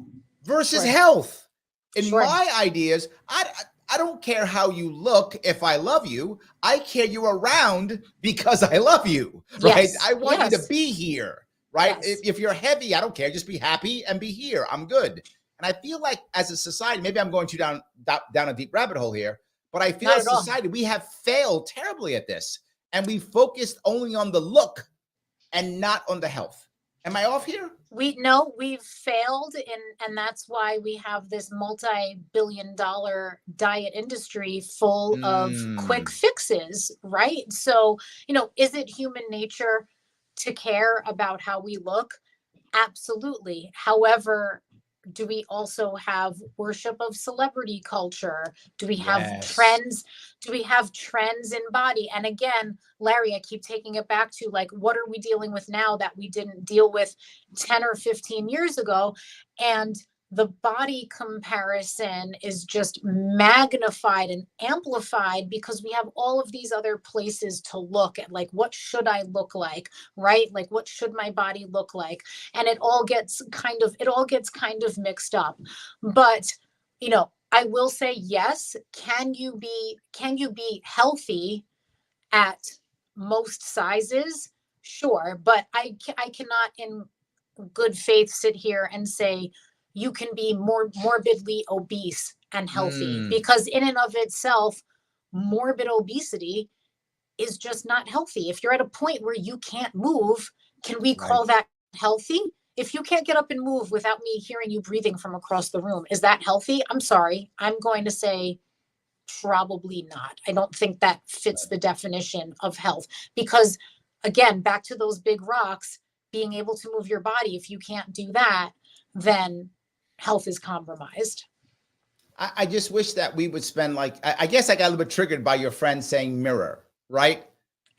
versus health. In my ideas, I don't care how you look if I love you. I care you're around because I love you, right? I want you to be here. right? Yes. If you're heavy, I don't care. Just be happy and be here. I'm good. And I feel like as a society, maybe I'm going too down a deep rabbit hole here, but I feel Not as at a all. society, we have failed terribly at this. And we focused only on the look and not on the health. Am I off here? We've failed, and that's why we have this multi-billion-dollar diet industry full of quick fixes, right? So, is it human nature to care about how we look? Absolutely. However, do we also have worship of celebrity culture? Do we have trends? Do we have trends in body? And again, Larry, I keep taking it back to, like, what are we dealing with now that we didn't deal with 10 or 15 years ago? And the body comparison is just magnified and amplified because we have all of these other places to look at, like, what should I look like, right? Like, what should my body look like? And it all gets kind of mixed up. But, I will say, yes, can you be healthy at most sizes? Sure. But I cannot in good faith sit here and say you can be more morbidly obese and healthy, because in and of itself, morbid obesity is just not healthy. If you're at a point where you can't move, can we call that healthy? If you can't get up and move without me hearing you breathing from across the room, is that healthy? I'm sorry. I'm going to say probably not. I don't think that fits the definition of health, because again, back to those big rocks, being able to move your body. If you can't do that, then health is compromised. I just wish that we would spend, like, I guess I got a little bit triggered by your friend saying mirror, right?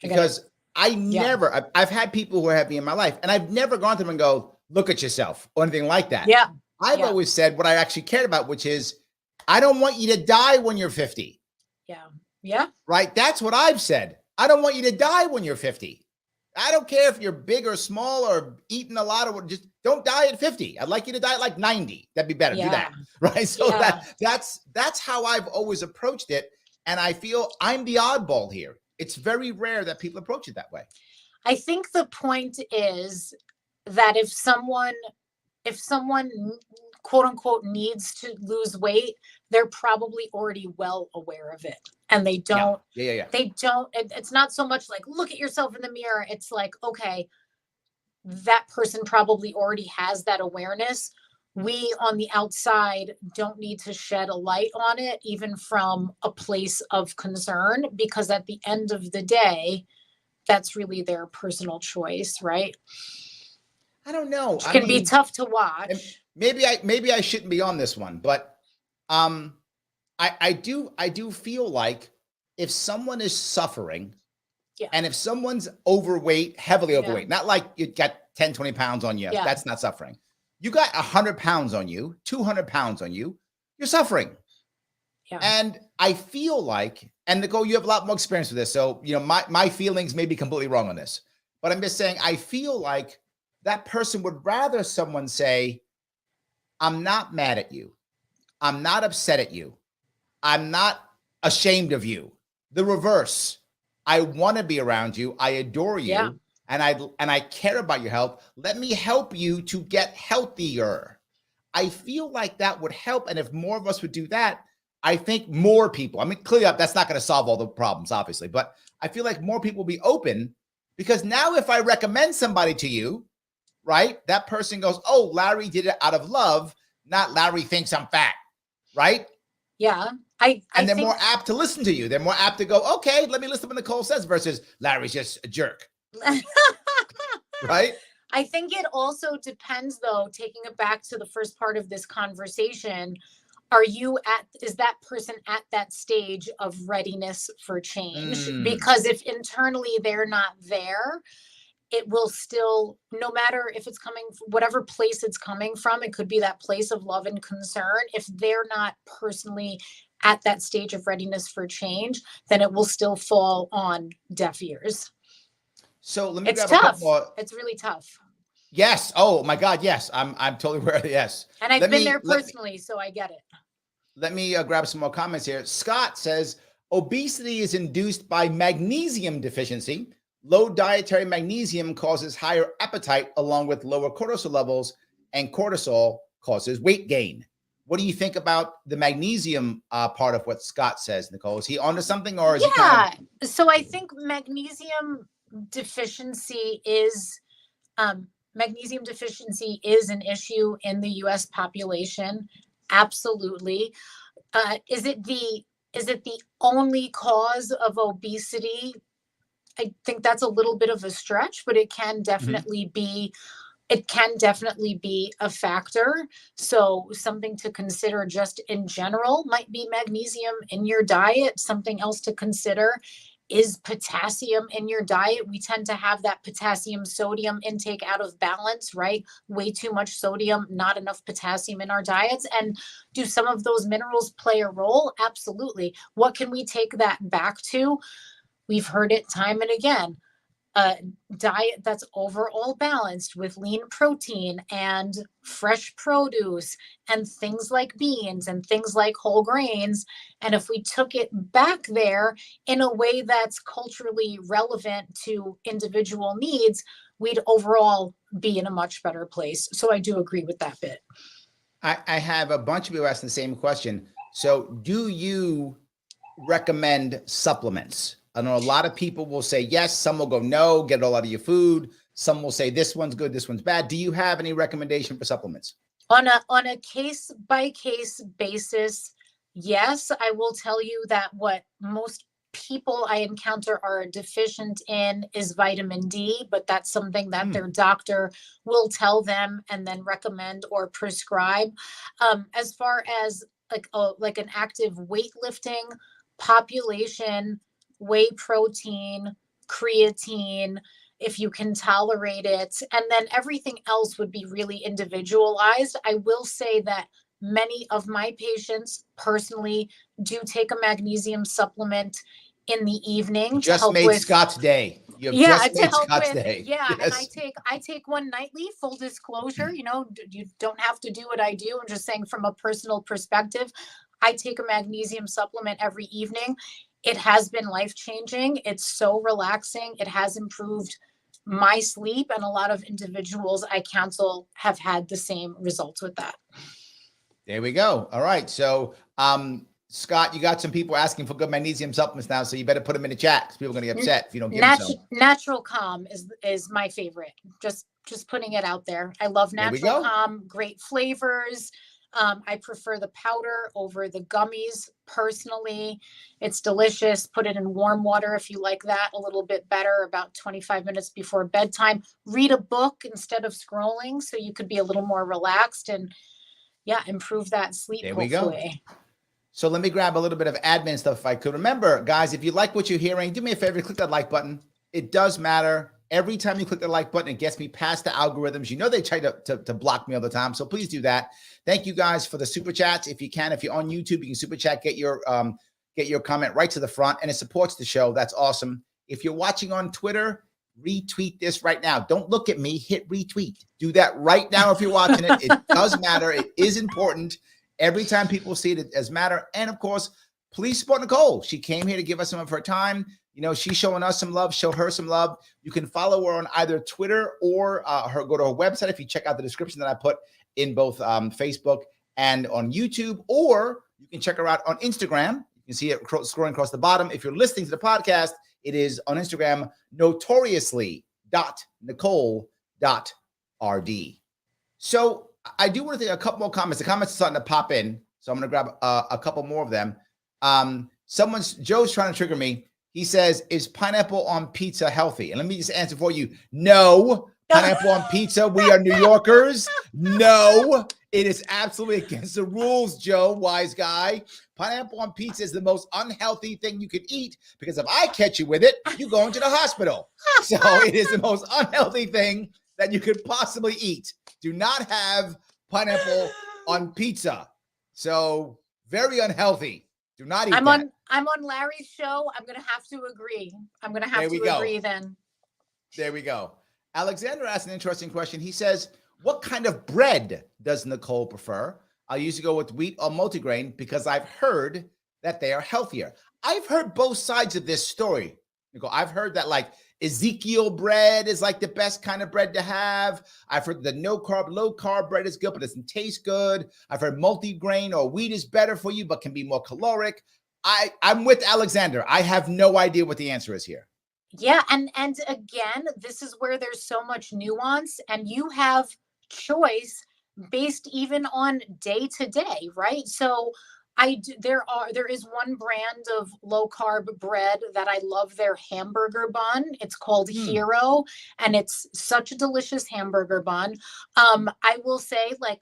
Because I've had people who are heavy in my life, and I've never gone to them and go, look at yourself or anything like that. Yeah. I've always said what I actually cared about, which is, I don't want you to die when you're 50. Yeah. Yeah. Right? That's what I've said. I don't want you to die when you're 50. I don't care if you're big or small or eating a lot, or just don't die at 50. I'd like you to die at like 90. That'd be better. Do that. Right? So that's how I've always approached it. And I feel I'm the oddball here. It's very rare that people approach it that way. I think the point is that if someone quote unquote needs to lose weight, they're probably already well aware of it. And they don't, it's not so much like, look at yourself in the mirror. It's like, okay, that person probably already has that awareness. We on the outside don't need to shed a light on it, even from a place of concern, because at the end of the day, that's really their personal choice, right? I don't know. It can be tough to watch. Maybe I shouldn't be on this one, but I do feel like if someone is suffering, and if someone's overweight, heavily overweight, not like you got 10, 20 pounds on you, that's not suffering. You got 100 pounds on you, 200 pounds on you, you're suffering. Yeah. And I feel like, and Nicole, you have a lot more experience with this, so my feelings may be completely wrong on this, but I'm just saying, I feel like that person would rather someone say, I'm not mad at you. I'm not upset at you. I'm not ashamed of you. The reverse. I want to be around you. I adore you. And I care about your health. Let me help you to get healthier. I feel like that would help. And if more of us would do that, I think more people, I mean, clearly that's not going to solve all the problems, obviously, but I feel like more people will be open, because now if I recommend somebody to you, right, that person goes, oh, Larry did it out of love, not Larry thinks I'm fat, right? Yeah. And they're more apt to listen to you. They're more apt to go, okay, let me listen to what Nicole says, versus Larry's just a jerk. Right? I think it also depends, though, taking it back to the first part of this conversation. Is that person at that stage of readiness for change? Because if internally they're not there, it will still, no matter if it's coming, whatever place it's coming from, it could be that place of love and concern. If they're not personally at that stage of readiness for change, then it will still fall on deaf ears. So let me it's tough. It's really tough. Yes. Oh my God. Yes. I'm totally aware of it. Yes. And I've been there personally, so I get it. Let me grab some more comments here. Scott says, obesity is induced by magnesium deficiency, Low dietary magnesium causes higher appetite along with lower cortisol levels, and cortisol causes weight gain. What do you think about the magnesium part of what Scott says, Nicole? Is he onto something, or is he kind of? So I think magnesium deficiency is um, an issue in the U.S. population. Absolutely. Is it the only cause of obesity? I think that's a little bit of a stretch, but it can definitely be a factor. So something to consider just in general might be magnesium in your diet. Something else to consider is potassium in your diet. We tend to have that potassium sodium intake out of balance, right? Way too much sodium, not enough potassium in our diets. And do some of those minerals play a role? Absolutely. What can we take that back to? We've heard it time and again. A diet that's overall balanced with lean protein and fresh produce and things like beans and things like whole grains. And if we took it back there in a way that's culturally relevant to individual needs, we'd overall be in a much better place. So I do agree with that bit. I have a bunch of people asking the same question. So do you recommend supplements? I know a lot of people will say yes, some will go no, get it all out of your food. Some will say this one's good, this one's bad. Do you have any recommendation for supplements? On a case by case basis, yes. I will tell you that what most people I encounter are deficient in is vitamin D, but that's something that their doctor will tell them and then recommend or prescribe. As far as like an active weightlifting population, whey protein, creatine, if you can tolerate it, and then everything else would be really individualized. I will say that many of my patients personally do take a magnesium supplement in the evening to help with Scott's day. You have just made Scott's day. Yeah, yes. And I take one nightly, full disclosure. You know, you don't have to do what I do. I'm just saying from a personal perspective, I take a magnesium supplement every evening. It has been life-changing. It's so relaxing. It has improved my sleep, and a lot of individuals I counsel have had the same results with that. There we go. All right. So, Scott, you got some people asking for good magnesium supplements now, so you better put them in the chat because people are going to get upset if you don't give them some. Natural Calm is my favorite. Just putting it out there. I love Natural Calm. Great flavors. I prefer the powder over the gummies personally. It's delicious. Put it in warm water if you like that a little bit better, about 25 minutes before bedtime. Read a book instead of scrolling so you could be a little more relaxed and improve that sleep. There we go. So let me grab a little bit of admin stuff if I could. Remember, guys, if you like what you're hearing, do me a favor, click that like button. It does matter. Every time you click the like button, it gets me past the algorithms. You know they try to block me all the time, so please do that. Thank you guys for the super chats. If you can, if you're on YouTube, you can super chat, get your comment right to the front, and it supports the show. That's awesome. If you're watching on Twitter, retweet this right now. Don't look at me. Hit retweet. Do that right now if you're watching it. It does matter. It is important. Every time people see it, it does matter. And of course, please support Nicole. She came here to give us some of her time. You know, she's showing us some love. Show her some love. You can follow her on either Twitter or go to her website if you check out the description that I put in both Facebook and on YouTube, or you can check her out on Instagram. You can see it scrolling across the bottom. If you're listening to the podcast, it is on Instagram, notoriously.nicole.rd. So I do want to take a couple more comments. The comments are starting to pop in, so I'm going to grab a couple more of them. Joe's trying to trigger me. He says, is pineapple on pizza healthy? And let me just answer for you. No, pineapple on pizza. We are New Yorkers. No, it is absolutely against the rules, Joe, wise guy. Pineapple on pizza is the most unhealthy thing you could eat because if I catch you with it, you go into the hospital. So it is the most unhealthy thing that you could possibly eat. Do not have pineapple on pizza. So very unhealthy. Do not eat that. I'm on Larry's show. I'm going to have to agree. I'm going to have to agree then. There we go. Alexander asked an interesting question. He says, what kind of bread does Nicole prefer? I usually go with wheat or multigrain because I've heard that they are healthier. I've heard both sides of this story, Nicole. I've heard that like Ezekiel bread is like the best kind of bread to have. I've heard the no carb, low carb bread is good, but doesn't taste good. I've heard multi-grain or wheat is better for you, but can be more caloric. I'm with Alexander. I have no idea what the answer is here. Yeah. And again, this is where there's so much nuance, and you have choice based even on day to day, right? So there is one brand of low carb bread that I love, their hamburger bun. It's called Hero, and it's such a delicious hamburger bun. I will say, like,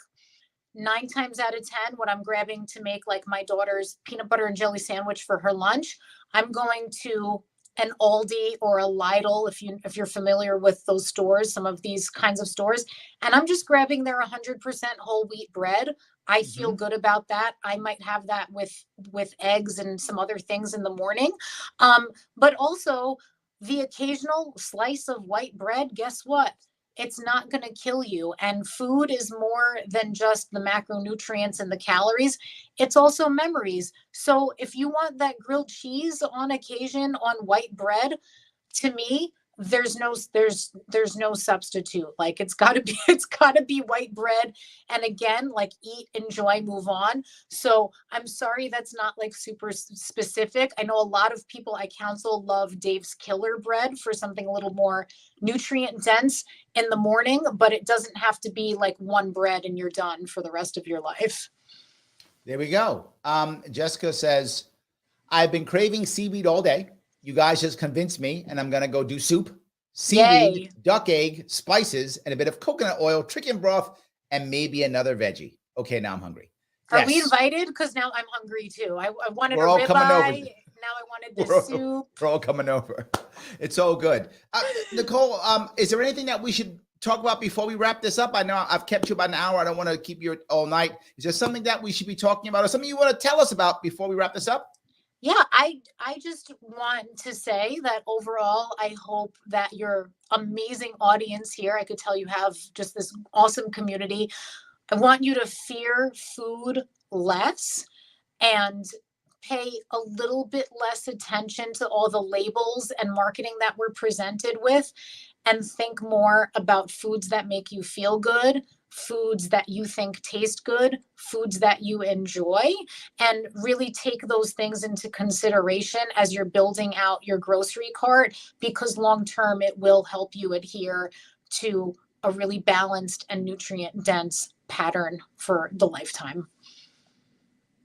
9 times out of 10, when I'm grabbing to make like my daughter's peanut butter and jelly sandwich for her lunch, I'm going to an Aldi or a Lidl, if you're familiar with those stores, some of these kinds of stores, and I'm just grabbing their 100% whole wheat bread. I feel good about that. I might have that with eggs and some other things in the morning. But also the occasional slice of white bread, guess what? It's not going to kill you. And food is more than just the macronutrients and the calories. It's also memories. So if you want that grilled cheese on occasion on white bread, to me, there's no substitute. Like, it's got to be white bread. And again, like, eat, enjoy, move on. So I'm sorry that's not like super specific. I know a lot of people I counsel love Dave's Killer bread for something a little more nutrient dense in the morning, but it doesn't have to be like one bread and you're done for the rest of your life. There we go. Jessica says, I've been craving seaweed all day. You guys just convinced me, and I'm going to go do soup, seaweed, Yay. duck egg, spices, and a bit of coconut oil, chicken broth, and maybe another veggie. Okay, now I'm hungry. Are we invited? Because now I'm hungry too. I wanted We're a all ribeye. coming over. Now I wanted the soup. We're all coming over. It's all good. Nicole, is there anything that we should talk about before we wrap this up? I know I've kept you about an hour. I don't want to keep you all night. Is there something that we should be talking about, or something you want to tell us about before we wrap this up? Yeah, I just want to say that overall, I hope that your amazing audience here, I could tell you have just this awesome community. I want you to fear food less and pay a little bit less attention to all the labels and marketing that we're presented with, and think more about foods that make you feel good, foods that you think taste good, foods that you enjoy, and really take those things into consideration as you're building out your grocery cart, because long-term it will help you adhere to a really balanced and nutrient-dense pattern for the lifetime.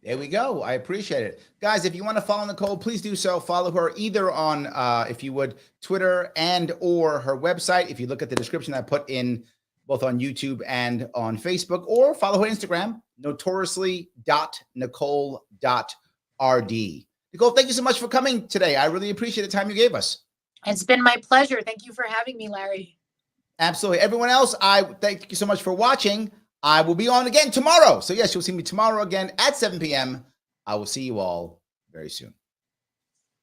There we go. I appreciate it. Guys, if you want to follow Nicole, please do so. Follow her either on, if you would, Twitter and or her website. If you look at the description I put in both on YouTube and on Facebook, or follow her Instagram, notoriously.nicole.rd. Nicole, thank you so much for coming today. I really appreciate the time you gave us. It's been my pleasure. Thank you for having me, Larry. Absolutely. Everyone else, I thank you so much for watching. I will be on again tomorrow. So yes, you'll see me tomorrow again at 7 p.m. I will see you all very soon.